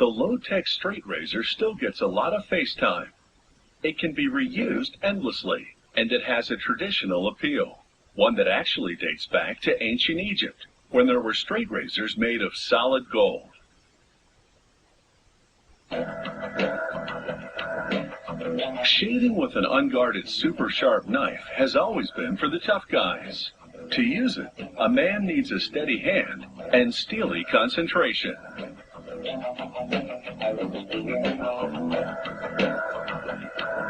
the low-tech straight razor still gets a lot of face time. It can be reused endlessly, and it has a traditional appeal, one that actually dates back to ancient Egypt, when there were straight razors made of solid gold. Shaving with an unguarded super sharp knife has always been for the tough guys. To use it, a man needs a steady hand and steely concentration.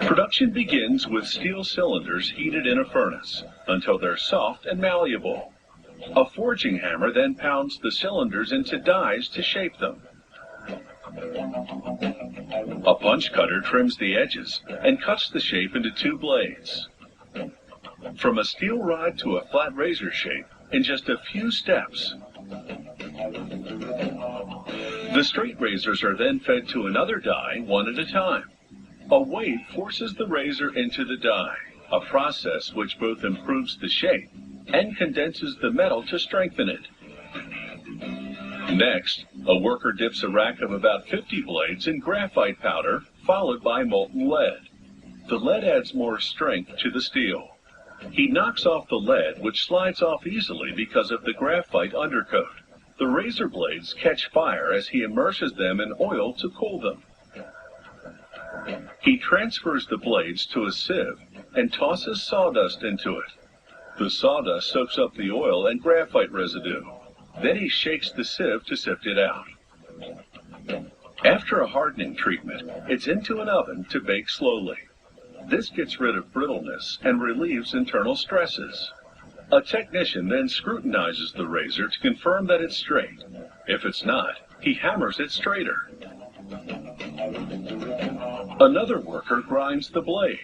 Production begins with steel cylinders heated in a furnace until they're soft and malleable. A forging hammer then pounds the cylinders into dies to shape them. A punch cutter trims the edges and cuts the shape into two blades. From a steel rod to a flat razor shape in just a few steps. The straight razors are then fed to another die one at a time. A weight forces the razor into the die, a process which both improves the shape and condenses the metal to strengthen it. Next, a worker dips a rack of about 50 blades in graphite powder, followed by molten lead. The lead adds more strength to the steel. He knocks off the lead, which slides off easily because of the graphite undercoat. The razor blades catch fire as he immerses them in oil to cool them. He transfers the blades to a sieve and tosses sawdust into it. The sawdust soaks up the oil and graphite residue. Then he shakes the sieve to sift it out. After a hardening treatment, it's into an oven to bake slowly. This gets rid of brittleness and relieves internal stresses. A technician then scrutinizes the razor to confirm that it's straight. If it's not, he hammers it straighter. Another worker grinds the blade,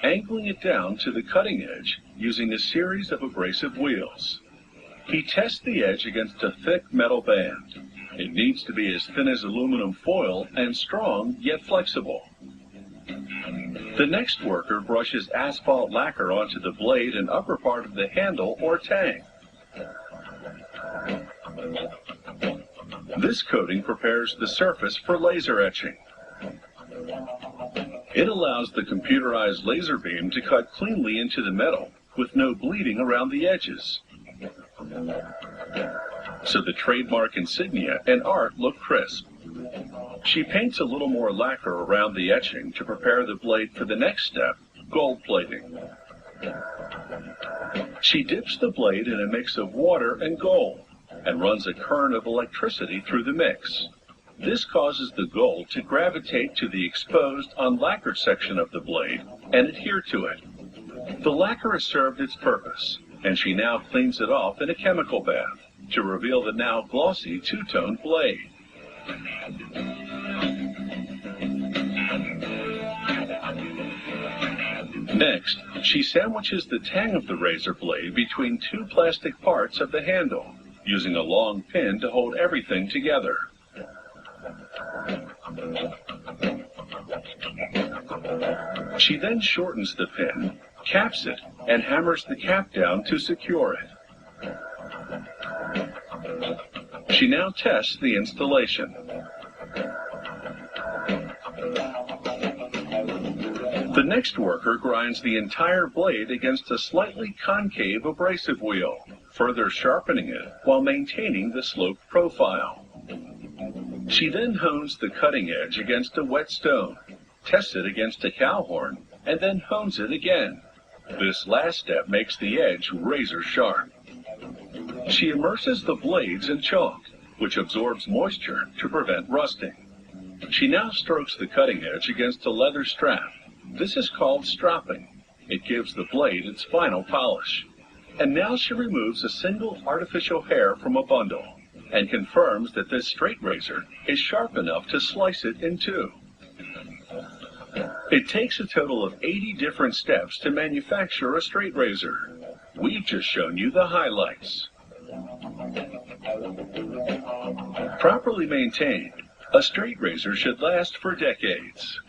angling it down to the cutting edge using a series of abrasive wheels. He tests the edge against a thick metal band. It needs to be as thin as aluminum foil and strong yet flexible. The next worker brushes asphalt lacquer onto the blade and upper part of the handle or tang. This coating prepares the surface for laser etching. It allows the computerized laser beam to cut cleanly into the metal with no bleeding around the edges. So the trademark insignia and art look crisp. She paints a little more lacquer around the etching to prepare the blade for the next step, gold plating. She dips the blade in a mix of water and gold and runs a current of electricity through the mix. This causes the gold to gravitate to the exposed, unlacquered section of the blade and adhere to it. The lacquer has served its purpose, and she now cleans it off in a chemical bath to reveal the now glossy two-tone blade. Next, she sandwiches the tang of the razor blade between two plastic parts of the handle, using a long pin to hold everything together. She then shortens the pin, caps it, and hammers the cap down to secure it. She now tests the installation. The next worker grinds the entire blade against a slightly concave abrasive wheel, further sharpening it while maintaining the sloped profile. She then hones the cutting edge against a whetstone, tests it against a cow horn, and then hones it again. This last step makes the edge razor sharp. She immerses the blades in chalk, which absorbs moisture to prevent rusting. She now strokes the cutting edge against a leather strap. This is called stropping. It gives the blade its final polish. And now she removes a single artificial hair from a bundle and confirms that this straight razor is sharp enough to slice it in two. It takes a total of 80 different steps to manufacture a straight razor. We've just shown you the highlights. Properly maintained, a straight razor should last for decades.